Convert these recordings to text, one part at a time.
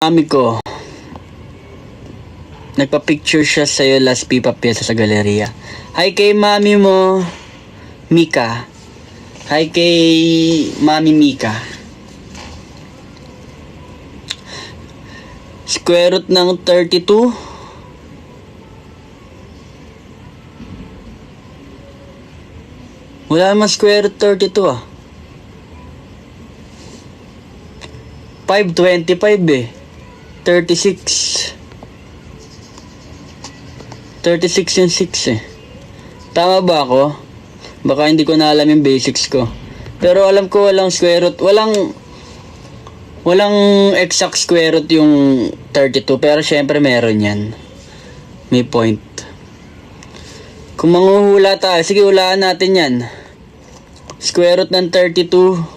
Mami ko, nagpa-picture siya sa'yo last pipa pyesa sa galeria. Hi kay mami mo, Mika. Hi kay mami Mika. Square root ng 32. Wala naman square root 32 ah. 525 eh. 36 yung 6 eh. Tama ba ako? Baka hindi ko na alam yung basics ko. Pero alam ko walang square root. Walang exact square root yung 32. Pero syempre meron yan. May point. Kung manghuhula tayo, sige hulaan natin yan. Square root ng 32.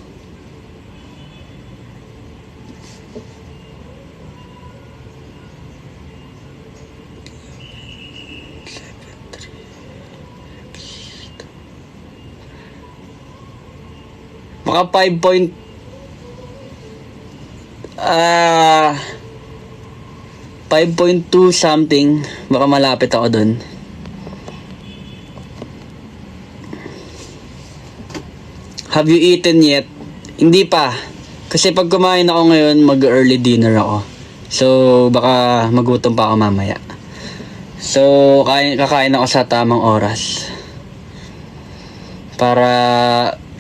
Maka 5.2 something. Baka malapit ako dun. Have you eaten yet? Hindi pa. Kasi pag kumain ako ngayon, mag-early dinner ako. So, baka magutom pa ako mamaya. So, kakain ako sa tamang oras. Para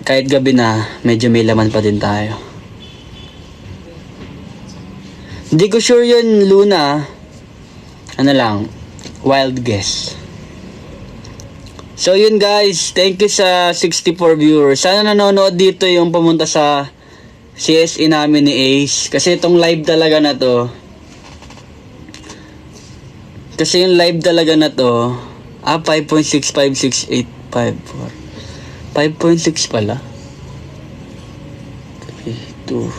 kahit gabi na, medyo may laman pa din tayo. Hindi ko sure yun, Luna. Ano lang, wild guess. So yun guys, thank you sa 64 viewers. Sana nanonood dito yung pumunta sa CSE namin ni Ace. Kasi itong live talaga na to. Kasi yung live talaga na to, 5.65685 5.6 pala. 3, 2.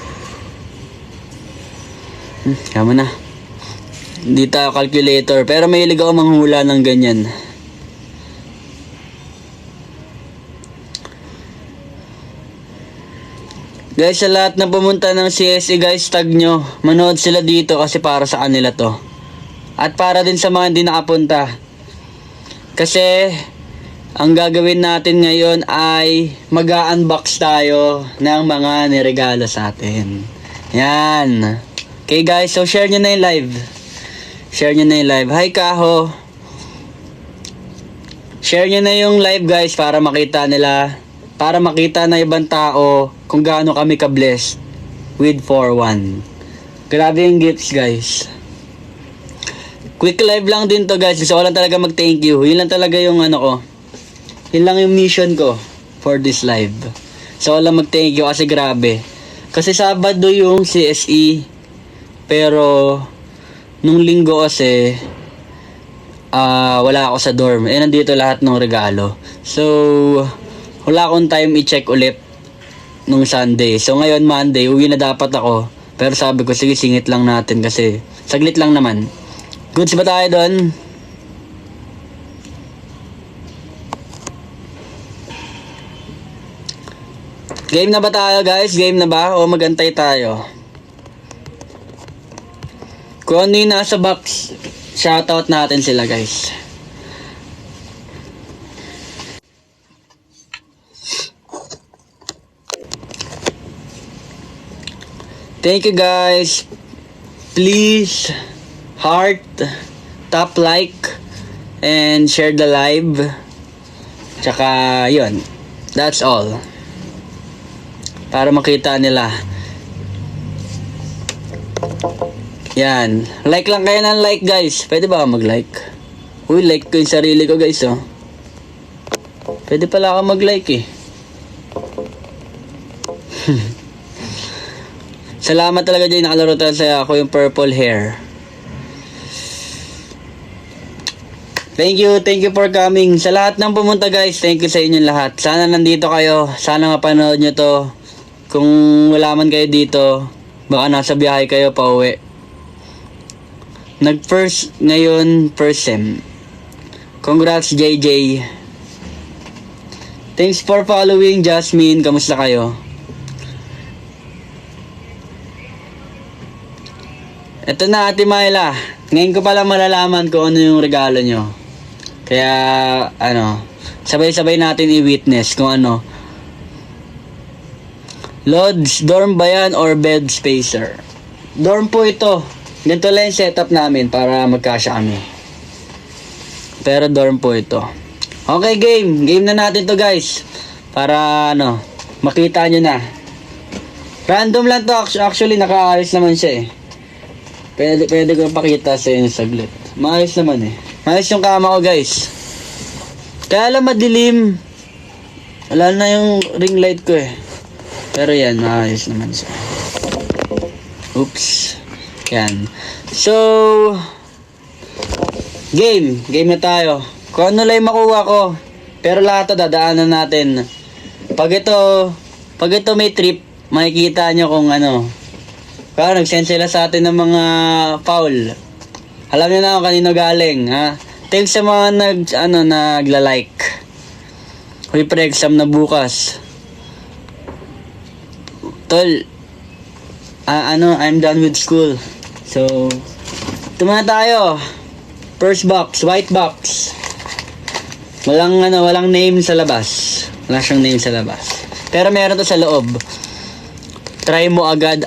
Kama na. Hindi tayo calculator. Pero mahilig ako manghula ng ganyan. Guys, sa lahat na pumunta ng CSE guys, tag nyo. Manood sila dito kasi para sa kanila to. At para din sa mga hindi nakapunta. Kasi ang gagawin natin ngayon ay mag-unbox tayo ng mga niregalo sa atin. Yan. Okay guys, so share nyo na yung live. Share nyo na yung live. Hi Kaho. Share nyo na yung live guys para makita nila. Para makita na ibang tao kung gaano kami ka-blessed with 4-1. Grabe yung gifts guys. Quick live lang din to guys. Gusto ko lang talaga mag-thank you. Yun lang talaga yung ano ko. Yun lang yung mission ko for this live. So, wala mag-thank you kasi grabe. Kasi Sabado yung CSE. Pero, nung Linggo kasi, wala ako sa dorm. Nandito lahat ng regalo. So, wala akong time i-check ulit nung Sunday. So, ngayon Monday, uwi na dapat ako. Pero sabi ko, sige, singit lang natin kasi saglit lang naman. Goods ba tayo doon? Game na ba tayo guys? Game na ba? O magantay tayo? Kung ano yung nasa box, shoutout natin sila guys. Thank you guys. Please heart, tap like, and share the live. Tsaka yun. That's all. Para makita nila. Yan. Like lang kayo ng like guys. Pwede ba mag-like? Uy, like ko yung sarili ko guys oh. Pwede pala ako mag-like eh. Salamat talaga dyan. Nakalaro talaga sa ako yung purple hair. Thank you for coming. Sa lahat ng pumunta guys, thank you sa inyong lahat. Sana nandito kayo. Sana mapanood nyo to. Kung wala man kayo dito, baka nasa biyahe kayo pa uwi. Nag-first ngayon, first sem. Congrats JJ. Thanks for following Jasmine. Kamusta kayo? Ito na, Ate Myla. Ngayon ko pala malalaman kung ano yung regalo nyo. Kaya, sabay-sabay natin i-witness kung ano. Lodge, dorm ba yan or bed spacer? Dorm po ito. Ganito lang yung setup namin para magkasya kami. Pero dorm po ito. Okay, game. Game na natin to, guys. Para, makita nyo na. Random lang to. Actually, nakaayos naman siya eh. Pwede ko pakita sa inyo saglit. Maayos naman eh. Maayos yung kama ko, guys. Kaya lang madilim. Wala na yung ring light ko eh. Pero yan, maayos naman siya. Oops. Yan. So, game. Game na tayo. Kung ano lang makuha ko. Pero lahat to dadaanan natin. Pag ito may trip, makikita nyo kung ano. Kaya nag-send sila sa atin ng mga foul. Alam niyo na kung kanino galing, ha? Thanks sa mga nagla-like. Uy, pre-exam na bukas. Tol, I'm done with school. So, ito muna tayo. First box, white box. Walang name sa labas. Wala siyang name sa labas. Pero meron to sa loob. Try mo agad,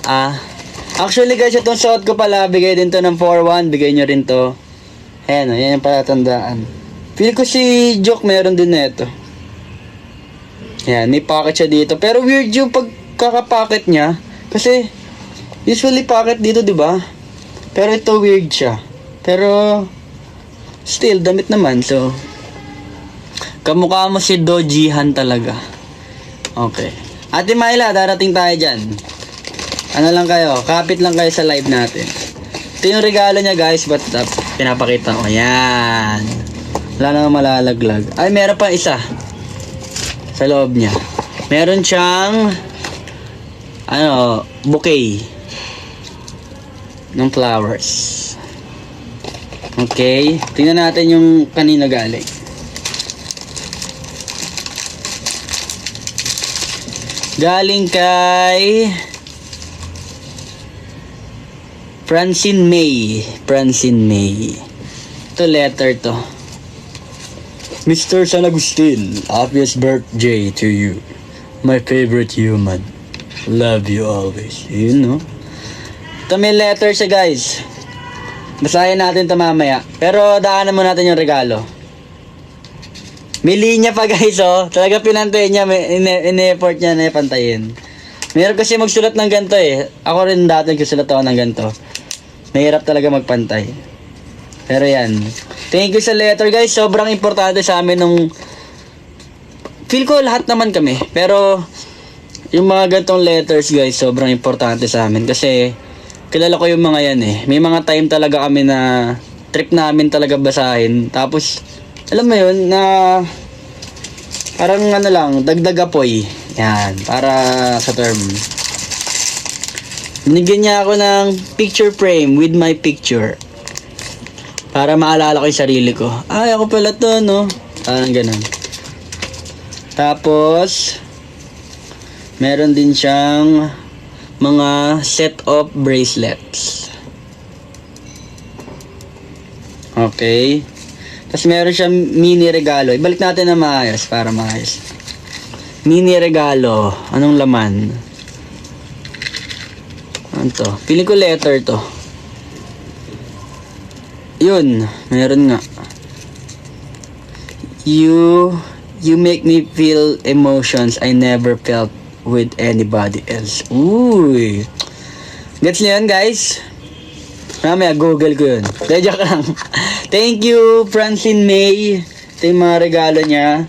Actually guys, itong suot ko pala, bigay din to ng 4-1, bigay nyo rin to. Ayan yan yung palatandaan. Feel ko si Joke meron din na ito. Ayan, may pocket siya dito. Pero weird yung pagkakapocket niya. Kasi, usually pocket dito, di ba? Pero ito weird siya. Pero, still, damit naman. So, kamukha mo si Dojihan talaga. Okay. Ate Myla, darating tayo dyan. Ano lang kayo, kapit lang kayo sa live natin. Ito yung regalo niya guys, but pinapakita ko. Yan. Wala nang malalaglag. Ay, meron pa isa. Sa loob niya. Meron siyang, bouquet. Ng flowers. Okay. Tingnan natin yung kanina galing. Galing kay Francine May. Ito letter to. Mr. San Agustin, obvious birthday to you. My favorite human. Love you always. You know? Ito may letter siya guys. Basahin natin ito mamaya. Pero daanan mo natin yung regalo. May linya pa guys Talaga pinantay niya. In-effort niya na ipantayin. Meron kasi magsulat ng ganito eh. Ako rin dati nagsusulat ako ng ganito. Mahirap talaga magpantay. Pero yan. Thank you sa letter guys. Sobrang importante sa amin nung... Feel ko lahat naman kami. Pero yung mga ganitong letters guys, sobrang importante sa amin. Kasi kilala ko yung mga yan eh. May mga time talaga kami na trip namin talaga basahin. Tapos, alam mo yun, na parang dagdag apoy. Yan, para sa term. Binigyan niya ako ng picture frame with my picture. Para maalala ko yung sarili ko. Ay, ako pala to, no? Parang ganun. Tapos, meron din siyang mga set of bracelets. Okay. Tapos meron siyang mini regalo. Ibalik natin na maayos para maayos. Mini regalo. Anong laman? Ano to? Feeling ko letter to. Yun. Meron nga. You make me feel emotions I never felt with anybody else. Uy. Gets niyo yun, guys? Mamaya, Google ko yun. Joke lang. Thank you, Francine May. Ito yung mga regalo niya.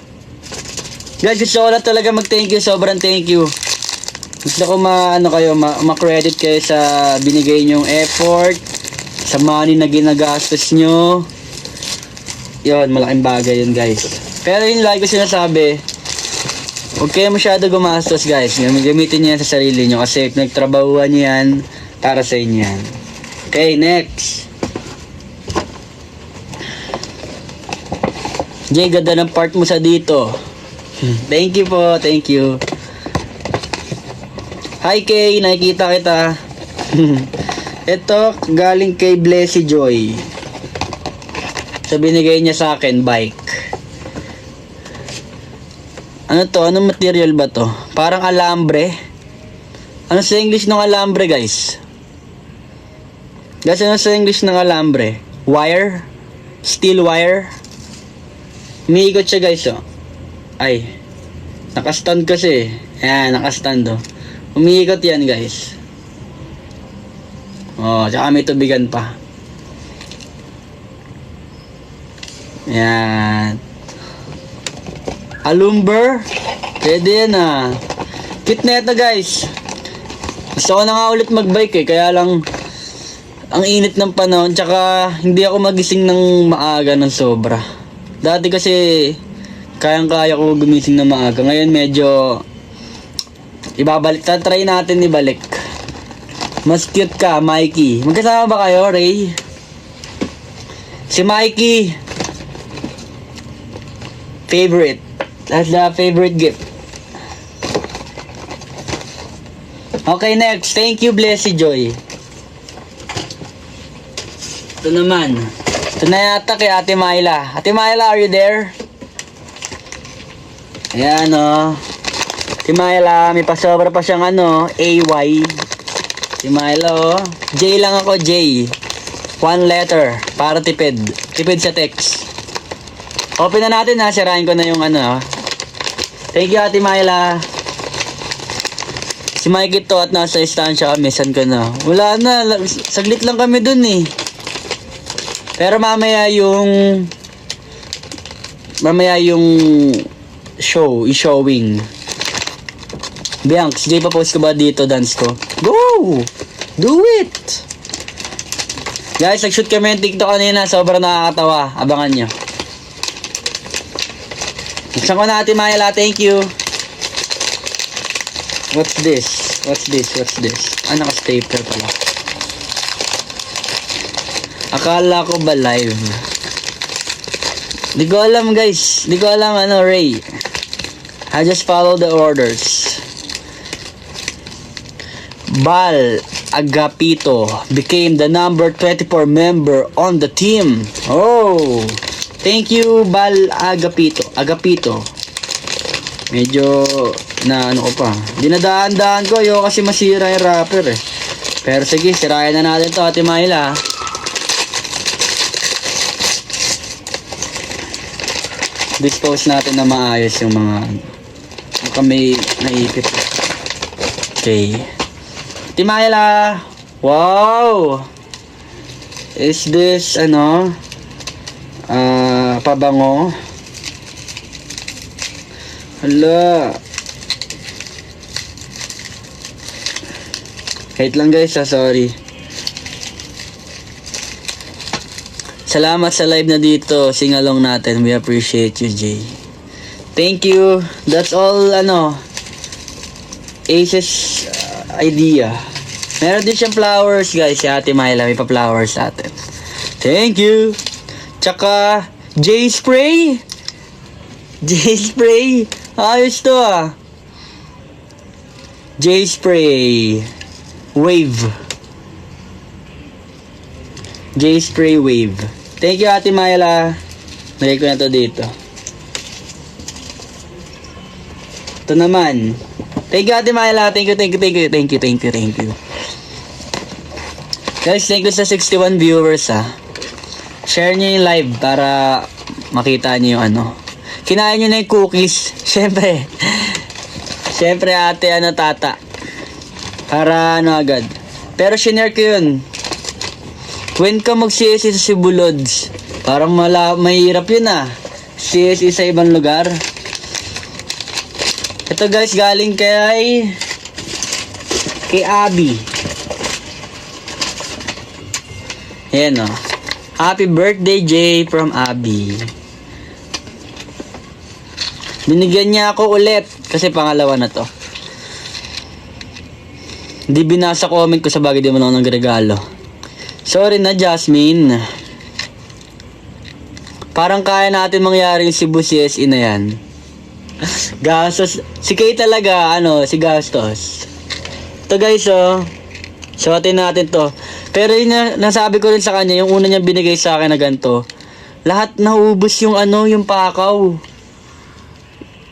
Guys, gusto ko lang talaga mag-thank you. Sobrang thank you. Gusto ko ma-credit kayo sa binigay nyong effort, sa money na ginagastos nyo. Yun, malaking bagay yun, guys. Pero yun, like ko sinasabi, huwag kayo masyado gumastos, guys. Gamitin nyo yan sa sarili nyo kasi nagtrabahuan nyo yan para sa inyo yan. Okay, next. Jay, ganda ng part mo sa dito. Thank you po, thank you. Hi Kay, nakikita kita. Ito, galing kay Blessy Joy. So, binigay niya sa akin, bike. Ano to? Anong material ba to? Parang alambre. Ano sa English ng alambre, guys? Guys, ano sa English ng alambre? Wire? Steel wire? Umiikot siya, guys, oh. Ay. Nakastand kasi. Ayan, nakastand, oh. Umiikot yan, guys. Oh, tsaka may tubigan pa. Ayan. Alumber. Pwede yan, ah. Cute na ito, guys. Gusto ko na nga ulit magbike eh. Kaya lang, ang init ng panahon. Tsaka, hindi ako magising ng maaga ng sobra. Dati kasi, kayang-kaya ko gumising ng maaga. Ngayon, medyo, ibabalik. Tatry natin ibalik. Mas cute ka, Mikey. Magkasama ba kayo, Ray? Si Mikey. Favorite. That's the favorite gift. Okay, next. Thank you, Blessy Joy. Ito naman. Ito na yata kay Ate Myla. Ate Myla, are you there? Ayan, o. Ate Myla, may pasobra pa siyang AY. Si Milo, J lang ako, J. One letter, para tipid. Tipid sa text. Open na natin ha, sirahin ko na yung Thank you, Ate Myla. Si Mikey to at nasa istansya kami, saan ka na? Wala na, saglit lang kami dun eh. Pero mamaya yung i-showing. Bianx, Jay, pa-post ko ba dito dance ko? Go! Do it! Guys, nag-shoot kami yung TikTok kanina. Sobrang nakakatawa. Abangan nyo. Buksan ko na, Ate Myla. Thank you. What's this? What's this? Naka-stapler pala. Akala ko ba live? Di ko alam, guys. Di ko alam, Ray. I just follow the orders. Bal Agapito became the number 24 member on the team. Oh, thank you, Bal Agapito. Medyo na ko pa. Dinadaan-daan ko yo kasi masira yung wrapper eh. Pero sige, sirayan na natin to, Ate Myla. Dispose natin na maayos yung mga may naipit. Okay. Timayla, wow! Is this, pabango? Hala. Wait lang guys, sorry. Salamat sa live na dito. Sing along natin. We appreciate you, Jay. Thank you. That's all, Ace's idea. Meron din siyang flowers, guys. Si Ate Myla, may pa-flowers sa atin. Thank you. Tsaka, J-Spray. J-Spray. Ayos to, ah. J-Spray. Wave. J-Spray Wave. Thank you, Ate Myla. Nalagay ko na to dito. Ito naman. Thank you, Ate Myla. Thank you. Guys, thank you sa 61 viewers, ha. Share nyo yung live para makita nyo yung Kinain nyo na yung cookies. Siyempre. Siyempre, ate, tata. Para agad. Pero shinare ko yun. When ka mag-CSE sa Cebulods, parang mahirap yun, CSE sa ibang lugar. Ito guys, galing kay Abby. Ayan, Happy birthday, Jay, from Abby. Binigyan niya ako ulit kasi pangalawa na to. Hindi binasa comment ko, sa bagay di mo na ako nagregalo. Sorry na, Jasmine. Parang kaya natin mangyari yung Cebu CSE na yan. Gastos. Si Kay talaga, si Gastos. Ito guys, suotin natin to. Pero yun nasabi ko rin sa kanya, yung una niya binigay sa akin na ganito, lahat naubos yung yung pakaw.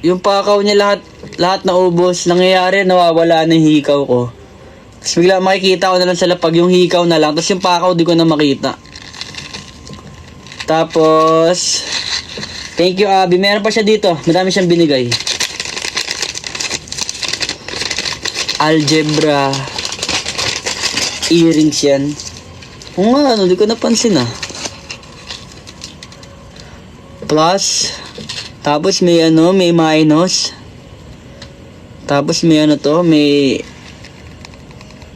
Yung pakaw niya lahat naubos. Nangyayari, nawawala na yung hikaw ko. Tapos bigla makikita ko na lang sa lapag yung hikaw na lang. Tapos yung pakaw di ko na makita. Tapos, thank you Abby. Meron pa siya dito. Madami siyang binigay. Algebra earrings yan. Oo nga, di ko napansin Plus, tapos may may minus. Tapos may may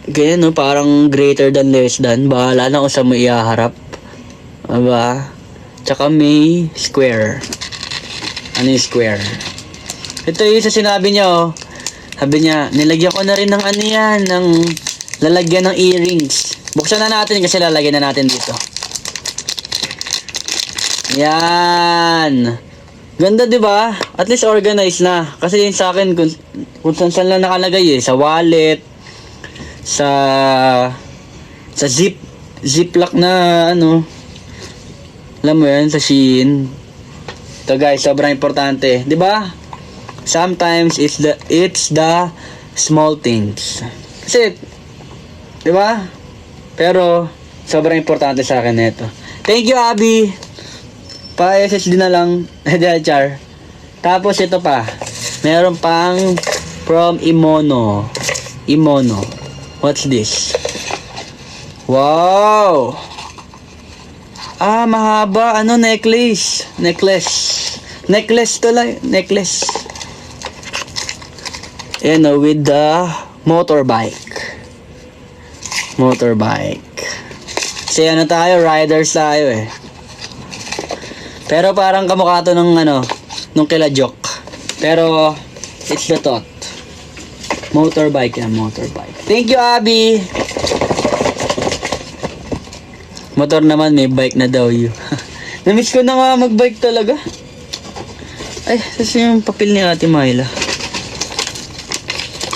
ganyan parang greater than less than. Bahala na kung saan mo ihaharap. Diba? Tsaka may square. Ano yung square? Ito yung sa sinabi niya Sabi niya, nilagyan ko na rin ng yan, ng lalagyan ng earrings. Buksan na natin kasi lalagyan na natin dito. Yan. Ganda 'di ba? At least organized na. Kasi yun sa akin kung saan lang nakalagay sa wallet, sa ziplock na Alam mo 'yan sa Shein. Ito guys, sobrang importante, 'di ba? Sometimes it's the small things. Kasi 'di ba? Pero sobrang importante sa akin nito. Thank you Abby. Pa-SSD na lang. Char. Tapos ito pa. Meron pang from Imono. What's this? Wow! Mahaba. Necklace. Necklace to lang. Necklace. With the motorbike. Kasi tayo, riders tayo Pero parang kamukha to nung nung kila Jok. Pero it's the thought. Motorbike. Thank you Abby. Motor naman, may bike na daw you. Namiss ko na nga magbike talaga. Ay, kasi yung papel ni Ate Myla.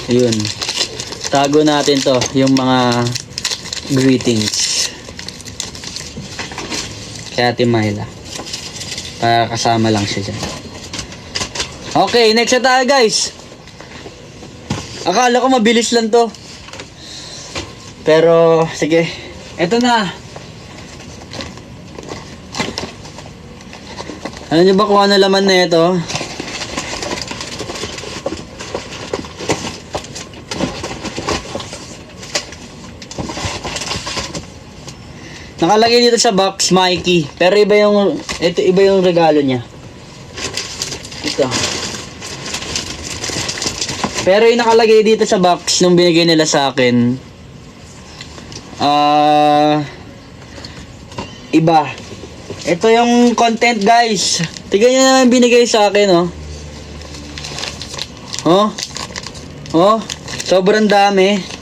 Ayun. Tago natin to, yung mga greetings. Kay Ate Myla. Para kasama lang siya dyan. Okay, next na tayo guys. Akala ko mabilis lang to. Pero, sige. Eto na. Alam niyo ba kung ano laman na ito? Nakalagay dito sa box, Mikey. Pero iba yung regalo niya. Ito. Pero yung nakalagay dito sa box nung binigay nila sa akin, iba. Ito yung content, guys. Tignan nyo naman binigay sa akin, sobrang dami.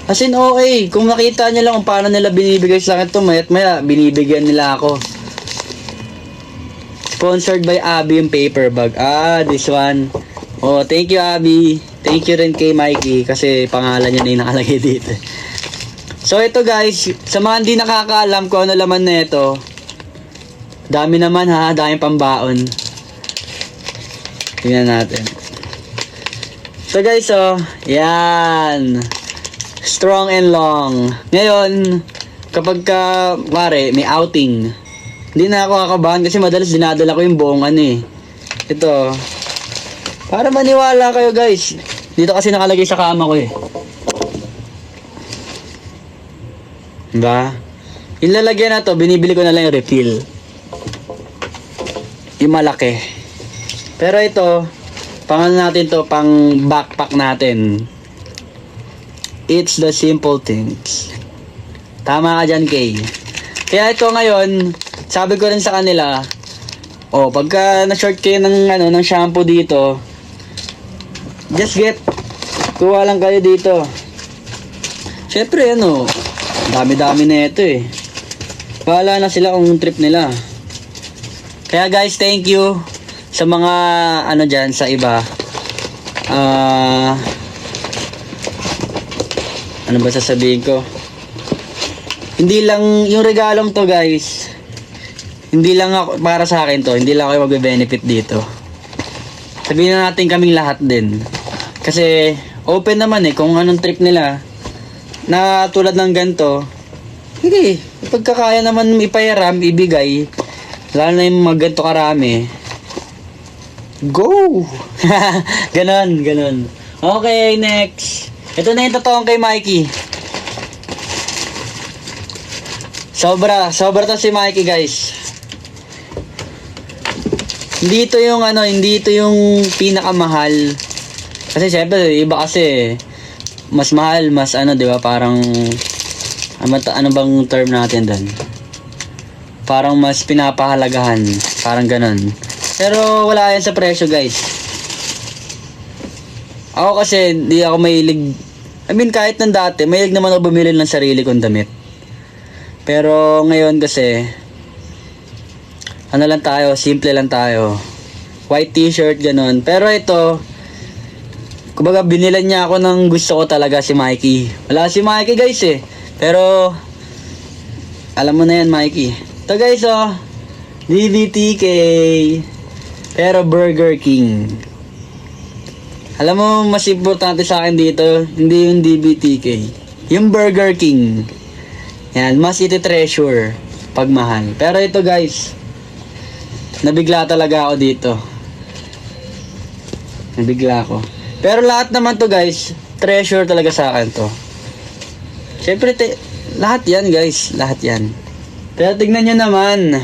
As in, okay. Kung makita nyo lang kung paano nila binibigay sa akin ito, maya't maya, binibigyan nila ako. Sponsored by Abby yung paper bag. This one. Thank you, Abby. Thank you rin kay Mikey kasi pangalan niya na yung nakalagay dito. So, ito guys, sa mga hindi nakakaalam kung ano laman na ito, dami naman daming pambaon. Tingnan natin. So guys, yan. Strong and long. Ngayon, kapag may outing, hindi na ako kakabahan kasi madalas dinadala ko yung buong Ito. Para maniwala kayo guys. Dito kasi nakalagay sa kama ko Diba? Yung lalagyan na to, binibili ko na lang yung refill. Yung malaki. Pero ito, natin to, pang backpack natin. It's the simple things. Tama ka dyan, Kay. Kaya ito ngayon, sabi ko rin sa kanila, pagka na-short kayo ng shampoo dito, just kuha lang kayo dito. Syempre, dami-dami na ito Bahala na sila kung trip nila. Kaya guys, thank you sa mga dyan sa iba. Ano ba sasabihin ko? Hindi lang, yung regalong to guys, hindi lang ako, para sa akin to, hindi lang ako magbe-benefit dito. Sabihin na natin kaming lahat din. Kasi, open naman kung anong trip nila, na tulad ng ganito, hindi, pagkakaya naman ipayaram, ibigay, lalo na yung mga ganito karami, go! Ganon. Okay, next. Ito na yung totoong kay Mikey. Sobra to si Mikey guys. Hindi ito yung hindi ito yung pinakamahal. Kasi syempre, iba kasi mas mahal, mas di ba, parang ano bang term natin doon? Parang mas pinapahalagahan, parang ganon. Pero wala yan sa presyo guys. Ako kasi, di ako mahilig. I mean, kahit nang dati, mahilig naman ako bumili ng sarili kong damit. Pero ngayon kasi, lang tayo, simple lang tayo. White t-shirt, ganon. Pero ito, kumbaga binilan niya ako ng gusto ko talaga, si Mikey. Wala si Mikey guys Pero, alam mo na yan Mikey. Ito guys DBTK. Pero Burger King. Alam mo, mas importante sa akin dito, hindi yung DBTK. Yung Burger King. Yan, mas iti-treasure pag mahal. Pero ito guys, nabigla talaga ako dito. Nabigla ako. Pero lahat naman to guys, treasure talaga sa akin to. Siyempre, lahat yan guys, lahat yan. Pero tignan nyo naman.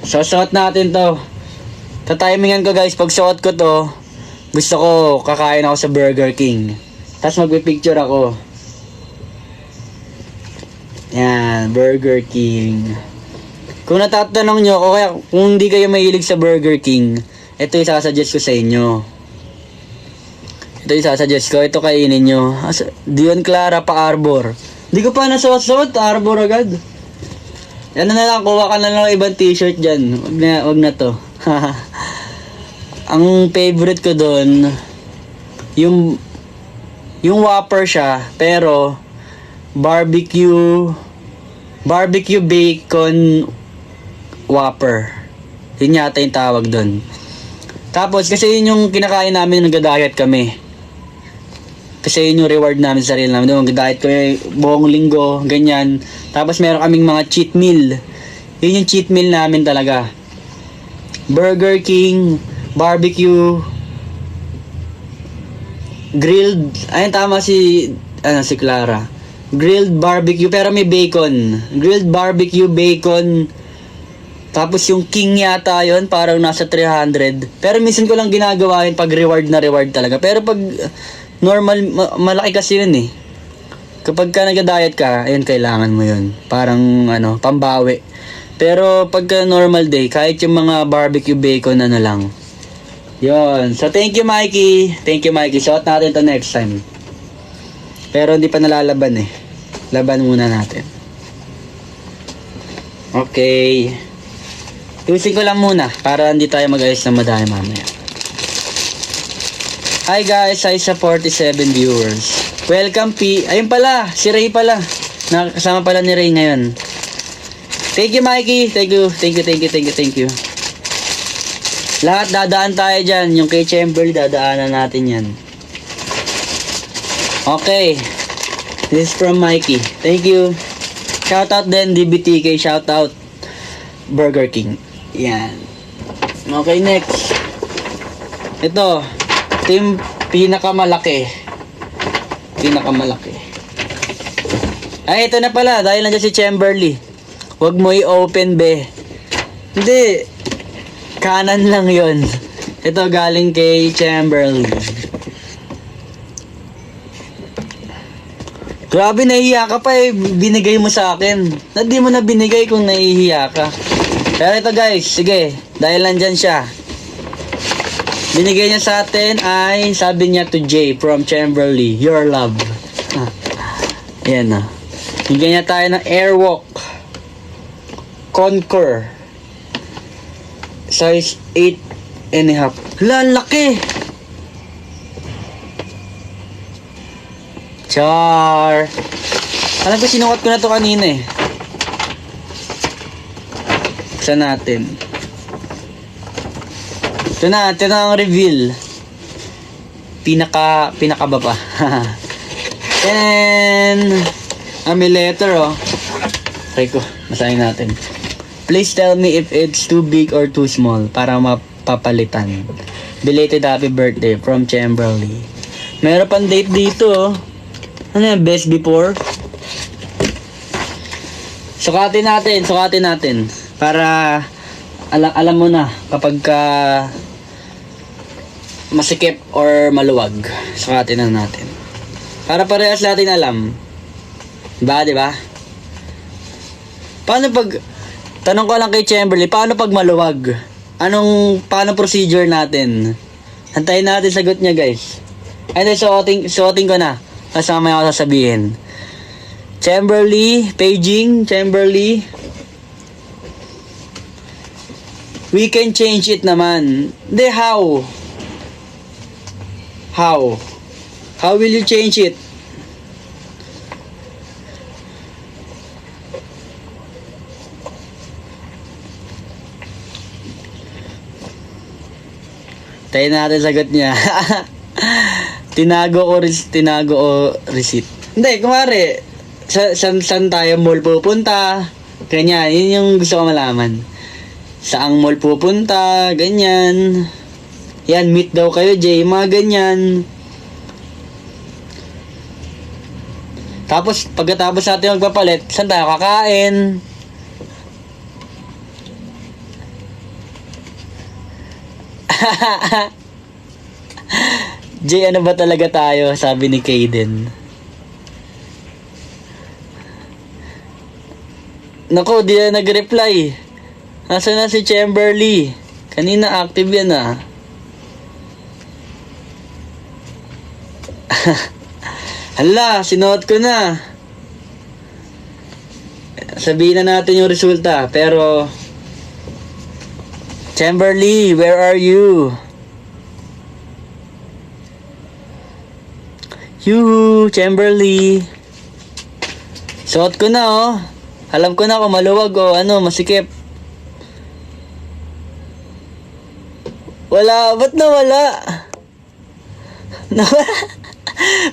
Susuot natin to. Tatimingan ko guys, pag suot ko to, gusto ko kakain ako sa Burger King. Tapos magpipicture ako. Yan, Burger King. Kung natatanong nyo, o kaya kung hindi kayo mahilig sa Burger King, ito yung sasuggest ko sa inyo. Ito yung sasuggest ko, ito kainin nyo. Dion Clara pa Arbor. Hindi ko pa nasuot, Arbor agad. Yan na lang, kuha ka na lang ibang t-shirt dyan. Wag na to. Ang favorite ko doon, yung Whopper siya, pero barbecue bacon Whopper. Yun yata yung tawag doon. Tapos kasi yun yung kinakain namin nung nag-diet kami. Kasi yun yung reward namin sa sarili namin. Nung nag-diet kami buong linggo, ganyan. Tapos meron kaming mga cheat meal. Yun yung cheat meal namin talaga. Burger King, barbecue, grilled, ayun tama si Clara. Grilled barbecue pero may bacon. Grilled barbecue bacon. Tapos yung king yata yun, parang nasa 300. Pero minsan ko lang ginagawa yun pag reward na reward talaga. Pero pag normal, malaki kasi yun Kapag ka nag-diet ka, ayun, kailangan mo yun. Parang pambawi. Pero pagka normal day, kahit yung mga barbecue bacon lang. Yun. So thank you Mikey. Thank you Mikey. Shot natin to next time. Pero hindi pa nalalaban Laban muna natin. Okay. Tusin ko lang muna para hindi tayo mag-ayos na madami mamaya. Hi guys, hi sa 47 viewers. Welcome P. Ayun pala, si Ray pala. Nakasama pala ni Ray ngayon. Thank you Mikey. Thank you. Lahat dadaan tayo dyan. Yung kay Chamberlain, dadaanan natin yan. Okay. This is from Mikey. Thank you. Shoutout din DBTK. Shoutout Burger King. Yan. Okay, next. Ito yung pinakamalaki. Ay, ito na pala. Dahil nandiyan si Chamberlain. Huwag mo i-open, be. Hindi. Kanan lang yon. Ito galing kay Chamberlain. Grabe, nahihiya ka pa binigay mo sa akin. Hindi mo na binigay kung nahihiya ka. Pero ito guys, sige, dahil nandyan siya. Binigay niya sa atin ay, sabi niya to Jay from Chamberlain, your love. Ayan na. Bigyan niya tayo ng Airwalk Conquer. Size 8.5. Lalaki! Char! Alam ko sinukat ko na to kanina eh. Buksan natin. Ito na ang reveal. Pinakaba pa. And may letter oh. Try ko, basahin natin. Please tell me if it's too big or too small para mapapalitan. Belated happy birthday from Chamberlain. Meron pang date dito oh. Ano yan? Best before? Sukatin natin. Para alam mo na kapag masikip or maluwag. Sukatin na natin. Para parehas natin alam. Diba? Paano pag tanong ko lang kay Chamberlain, paano pag maluwag? Paano procedure natin? Hantayin natin sagot niya, guys. Ay, suotin ko na. Kasama yung sasabihin. Chamberlain, paging, Chamberlain. We can change it naman. Hindi, how? How? How will you change it? Tayo natin sagot niya. Tinago o receipt. Hindi, kumari, saan tayo mall pupunta? Ganyan, yun yung gusto ko malaman. Saang mall pupunta? Ganyan. Yan, meet daw kayo, Jay. Mga ganyan. Tapos, pagkatapos natin magpapalit, saan tayo kakain? Jay, ano ba talaga tayo? Sabi ni Kaden. Naku, di na nag-reply. Nasaan na si Chamberlain? Kanina active yan ah. Hala, sinuot ko na. Sabihin na natin yung resulta. Pero Chamberlain, where are you? Yuhu, Chamberlain. Suot ko na oh. Alam ko na kung maluwag o masikip. Wala, ba't nawala? Nawala?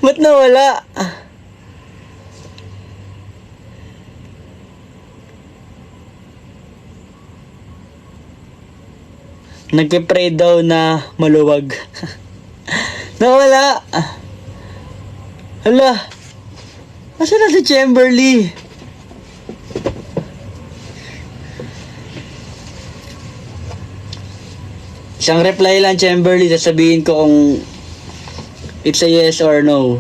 Ba't nawala? Nagpe-pray daw na maluwag. Nawala. Hala. Nasaan na si Chamberlain? Isang reply lang, Chamberlain. Sasabihin ko kung it's a yes or no.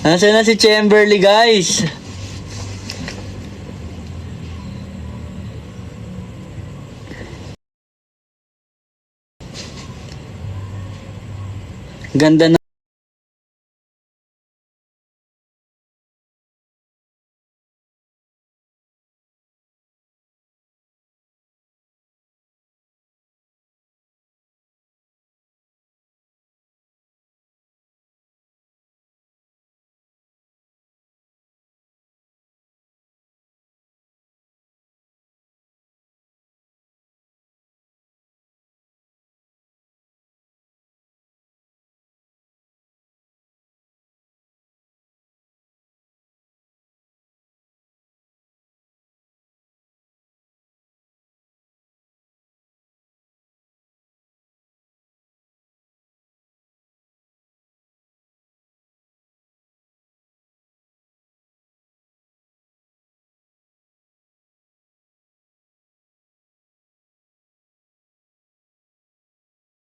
Nasaan na si Chamberlain, guys? Ganda na.